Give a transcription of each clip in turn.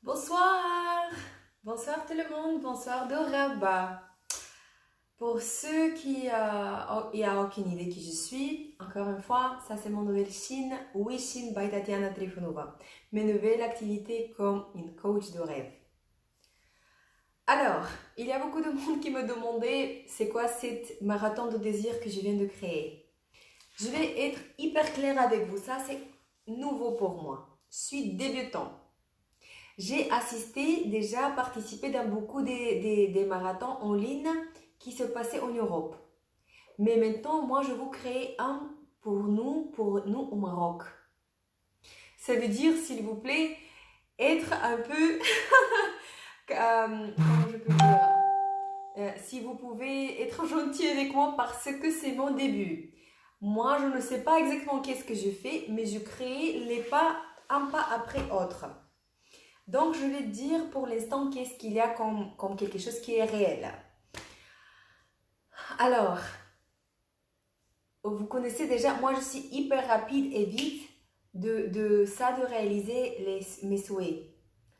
Bonsoir! Bonsoir tout le monde, bonsoir Doraba. Pour ceux qui y a aucune idée qui je suis, encore une fois, ça c'est mon nouvelle Chine, Wishin by Tatiana Trifonova. Mes nouvelles activités comme une coach de rêve. Alors, il y a beaucoup de monde qui me demandait c'est quoi cette marathon de désir que je viens de créer. Je vais être hyper claire avec vous, ça c'est nouveau pour moi. Je suis débutant. J'ai assisté, déjà participé dans beaucoup des marathons en ligne qui se passaient en Europe. Mais maintenant, moi, je veux créer un pour nous au Maroc. Ça veut dire, s'il vous plaît, être un peu, comment je peux dire, si vous pouvez être gentil avec moi parce que c'est mon début. Moi, je ne sais pas exactement qu'est-ce que je fais, mais je crée les pas, un pas après autre. Donc, je vais te dire pour l'instant qu'est-ce qu'il y a comme quelque chose qui est réel. Alors, vous connaissez déjà, moi je suis hyper rapide et vite de réaliser mes souhaits.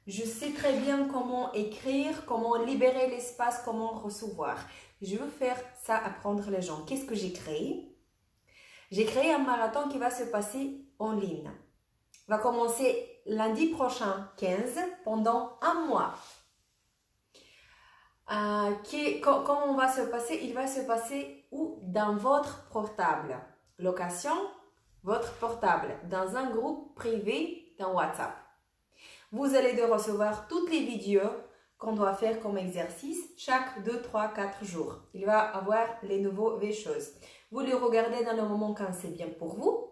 Je sais très bien comment écrire, comment libérer l'espace, comment recevoir. Je veux faire ça, apprendre les gens. Qu'est-ce que j'ai créé? J'ai créé un marathon qui va se passer en ligne. Va commencer lundi prochain, 15, pendant un mois. Comment va se passer? Il va se passer où? Dans votre portable. Location, votre portable, dans un groupe privé dans WhatsApp. Vous allez de recevoir toutes les vidéos qu'on doit faire comme exercice chaque 2, 3, 4 jours. Il va avoir les nouvelles choses. Vous le regardez dans le moment quand c'est bien pour vous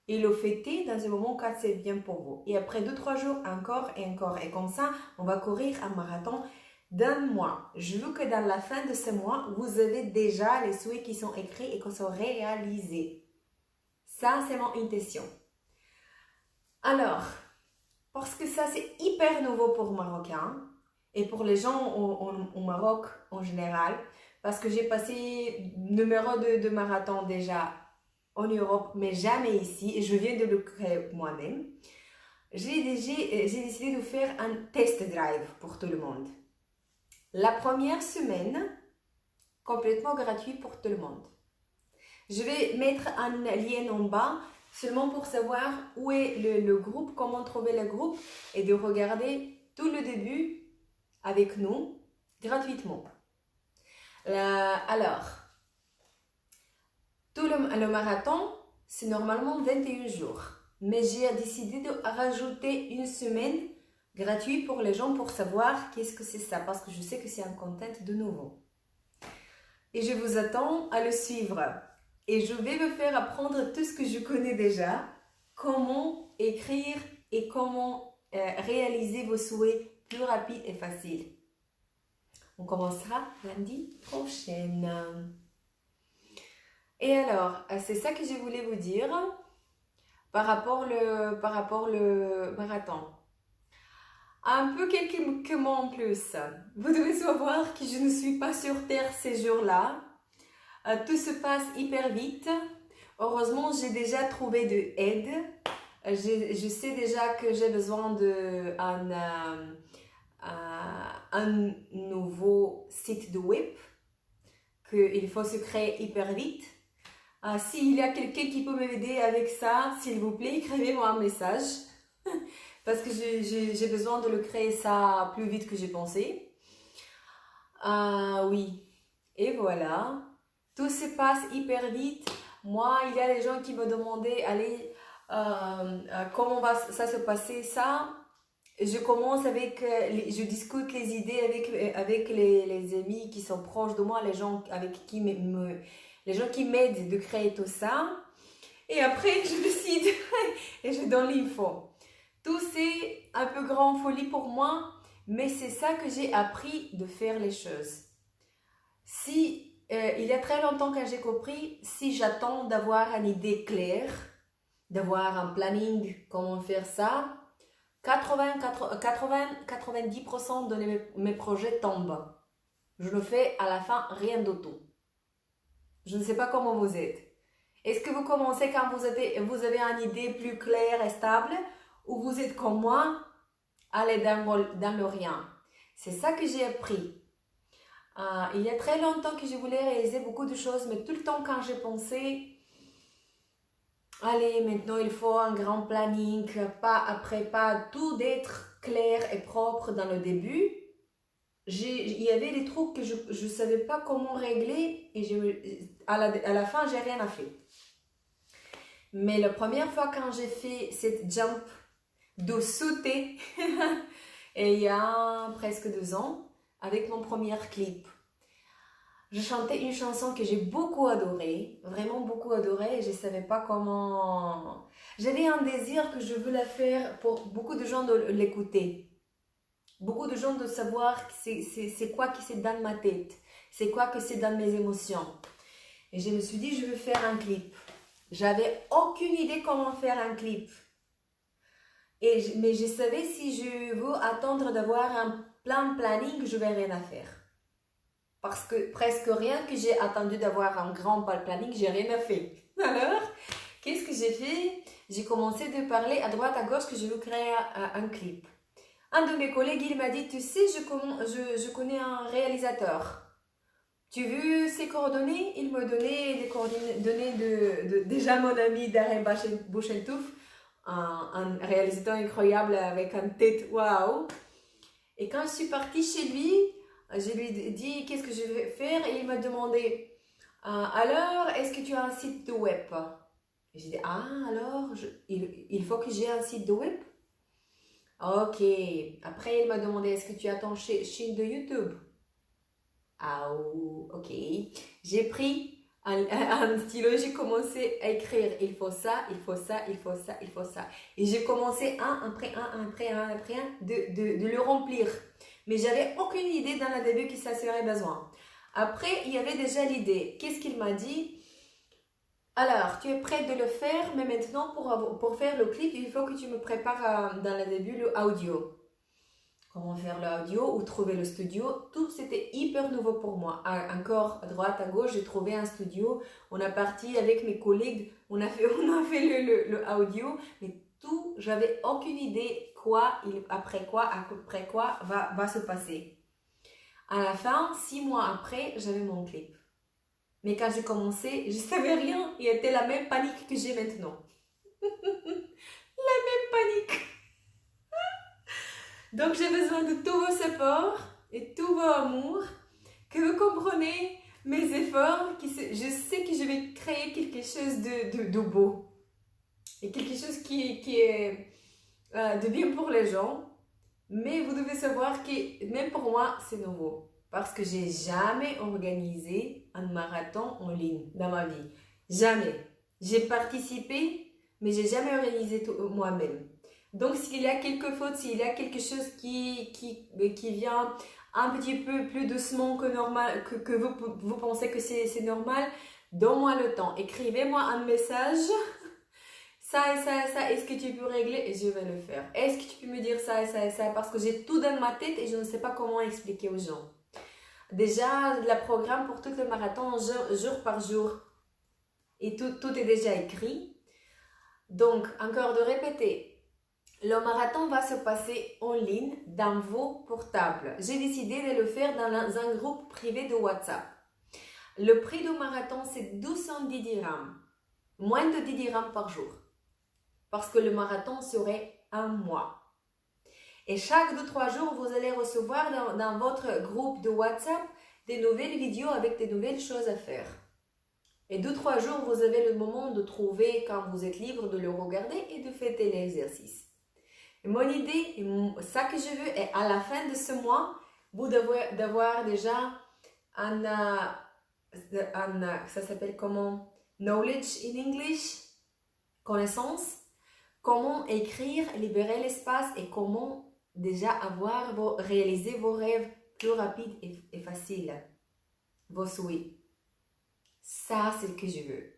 et le fêtez dans un moment quand c'est bien pour vous. Et après 2, 3 jours, encore et encore. Et comme ça, on va courir un marathon d'un mois. Je veux que dans la fin de ce mois, vous avez déjà les souhaits qui sont écrits et qui sont réalisés. Ça, c'est mon intention. Alors, parce que ça, c'est hyper nouveau pour Marocains et pour les gens au Maroc en général, parce que j'ai passé numéro 2 de marathon déjà en Europe, mais jamais ici, et je viens de le créer moi-même. J'ai décidé de faire un test drive pour tout le monde. La première semaine, complètement gratuit pour tout le monde. Je vais mettre un lien en bas seulement pour savoir où est le groupe, comment trouver le groupe et de regarder tout le début avec nous gratuitement. Alors, tout le marathon, c'est normalement 21 jours. Mais j'ai décidé de rajouter une semaine gratuite pour les gens pour savoir qu'est-ce que c'est ça. Parce que je sais que c'est un content de nouveau. Et je vous attends à le suivre. Et je vais me faire apprendre tout ce que je connais déjà. Comment écrire et comment réaliser vos souhaits plus rapides et faciles. On commencera lundi prochaine. Et alors, c'est ça que je voulais vous dire par rapport le marathon. Un peu quelques mots en plus. Vous devez savoir que je ne suis pas sur Terre ces jours-là. Tout se passe hyper vite. Heureusement, j'ai déjà trouvé de aide. Je sais déjà que j'ai besoin un nouveau site de web qu'il faut se créer hyper vite. S'il y a quelqu'un qui peut m'aider avec ça, s'il vous plaît, écrivez-moi un message. Parce que j'ai besoin de le créer ça plus vite que j'ai pensé. Oui. Et voilà. Tout se passe hyper vite. Moi, il y a des gens qui me demandaient, allez, comment va ça se passer ça? Je commence je discute les idées avec les amis qui sont proches de moi, les gens avec qui les gens qui m'aident de créer tout ça. Et après, je décide et je donne l'info. Tout c'est un peu grand folie pour moi, mais c'est ça que j'ai appris de faire les choses. Il y a très longtemps que j'ai compris, si j'attends d'avoir une idée claire, d'avoir un planning, comment faire ça, 90% de mes projets tombent. Je ne fais à la fin rien du tout. Je ne sais pas comment vous êtes. Est-ce que vous commencez quand vous avez une idée plus claire et stable, ou vous êtes comme moi, aller dans le rien. C'est ça que j'ai appris. Il y a très longtemps que je voulais réaliser beaucoup de choses, mais tout le temps quand j'ai pensé, allez, maintenant il faut un grand planning, pas tout d'être clair et propre dans le début. Il y avait des trucs que je ne savais pas comment régler et à la fin, j'ai rien fait. Mais la première fois quand j'ai fait cette jump de sauter, et il y a presque 2 ans, avec mon premier clip, je chantais une chanson que j'ai beaucoup adorée, vraiment beaucoup adorée, et je ne savais pas comment... J'avais un désir que je veux la faire pour beaucoup de gens de l'écouter. Beaucoup de gens de savoir c'est quoi qui c'est dans ma tête, c'est quoi que c'est dans mes émotions. Et je me suis dit, je veux faire un clip. J'avais aucune idée comment faire un clip. Mais je savais si je veux attendre d'avoir un planning, je vais rien à faire. Parce que presque rien que j'ai attendu d'avoir un grand planning, j'ai rien à fait. Alors, qu'est-ce que j'ai fait? J'ai commencé de parler à droite, à gauche que je veux créer un clip. Un de mes collègues, il m'a dit, tu sais, je connais un réalisateur. Tu veux ses coordonnées? Il me donnait les coordonnées de déjà mon ami Darren Bouchentouf, un réalisateur incroyable avec une tête waouh. Et quand je suis partie chez lui, je lui ai dit qu'est-ce que je vais faire et il m'a demandé alors, est-ce que tu as un site de web? J'ai dit alors, il faut que j'ai un site de web? Ok. Après, il m'a demandé est-ce que tu as ton chaîne de YouTube? Ok. J'ai pris un stylo, j'ai commencé à écrire il faut ça, il faut ça, il faut ça, il faut ça. Et j'ai commencé un après un de le remplir. Mais j'avais aucune idée dans le début que ça serait besoin. Après, il y avait déjà l'idée. Qu'est-ce qu'il m'a dit? Alors, tu es prête de le faire, mais maintenant, pour faire le clip, il faut que tu me prépares dans le début l'audio. Comment faire l'audio ou trouver le studio, tout c'était hyper nouveau pour moi. Encore à droite, à gauche, j'ai trouvé un studio. On a parti avec mes collègues, on a fait le audio, mais tout, j'avais aucune idée après quoi va se passer. À la fin, 6 mois après, j'avais mon clip. Mais quand j'ai commencé, je ne savais rien. Il y était la même panique que j'ai maintenant. La même panique. Donc, j'ai besoin de tous vos supports et tous vos amours, que vous comprenez mes efforts. Je sais que je vais créer quelque chose de beau et quelque chose qui est de bien pour les gens. Mais vous devez savoir que même pour moi, c'est nouveau. Parce que j'ai jamais organisé un marathon en ligne dans ma vie. Jamais. J'ai participé, mais j'ai jamais organisé moi-même. Donc, s'il y a quelques fautes, s'il y a quelque chose qui vient un petit peu plus doucement que normal, que vous pensez que c'est normal, donne-moi le temps. Écrivez-moi un message. Ça et ça et ça, est-ce que tu peux régler? Et je vais le faire. Est-ce que tu peux me dire ça et ça et ça? Parce que j'ai tout dans ma tête et je ne sais pas comment expliquer aux gens. Déjà, le programme pour tout le marathon, jour par jour. Et tout est déjà écrit. Donc, encore de répéter. Le marathon va se passer en ligne dans vos portables. J'ai décidé de le faire dans un groupe privé de WhatsApp. Le prix du marathon, c'est 210 dirhams. Moins de 10 dirhams par jour. Parce que le marathon serait un mois. Et chaque 2-3 jours, vous allez recevoir dans votre groupe de WhatsApp des nouvelles vidéos avec des nouvelles choses à faire. Et 2-3 jours, vous avez le moment de trouver, quand vous êtes libre, de le regarder et de fêter l'exercice. Mon idée, ça que je veux, est à la fin de ce mois, vous d'avoir déjà ça s'appelle comment? Knowledge in English, connaissance, comment écrire, libérer l'espace et comment déjà réaliser vos rêves plus rapides et faciles, vos souhaits. Ça, c'est ce que je veux.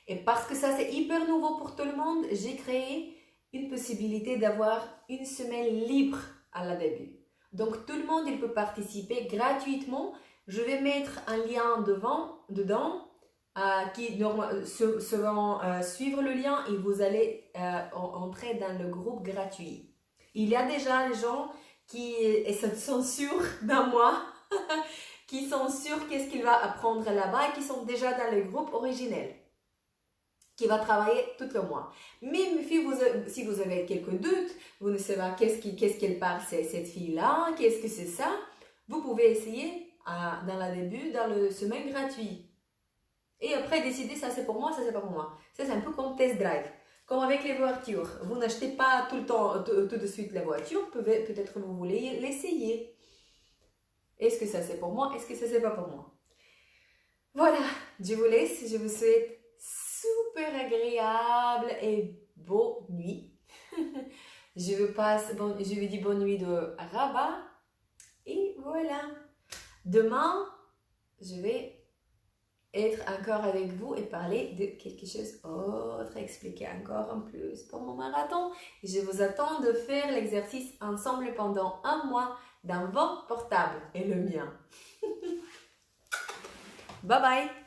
Et parce que ça, c'est hyper nouveau pour tout le monde, j'ai créé une possibilité d'avoir une semaine libre à la début. Donc, tout le monde, il peut participer gratuitement. Je vais mettre un lien dedans qui suivre le lien et vous allez entrer dans le groupe gratuit. Il y a déjà les gens qui sont sûrs d'un mois, qui sont sûrs qu'est-ce qu'il va apprendre là-bas et qui sont déjà dans le groupe originel, qui va travailler tout le mois. Même si vous avez quelques doutes, vous ne savez pas qu'est-ce qu'elle parle cette fille-là, qu'est-ce que c'est ça, vous pouvez essayer dans le début, dans le semaine gratuit. Et après, décider, ça c'est pour moi, ça c'est pas pour moi. Ça c'est un peu comme test drive. Comme avec les voitures. Vous n'achetez pas tout le temps, tout de suite la voiture. Peut-être vous voulez l'essayer. Est-ce que ça c'est pour moi? Est-ce que ça c'est pas pour moi? Voilà, je vous laisse. Je vous souhaite super agréable et bonne nuit. Je vous dis bonne nuit de Rabat. Et voilà. Demain, je vais être encore avec vous et parler de quelque chose d'autre, expliquer encore en plus pour mon marathon. Je vous attends de faire l'exercice ensemble pendant 1 mois dans votre portable et le mien. Bye bye!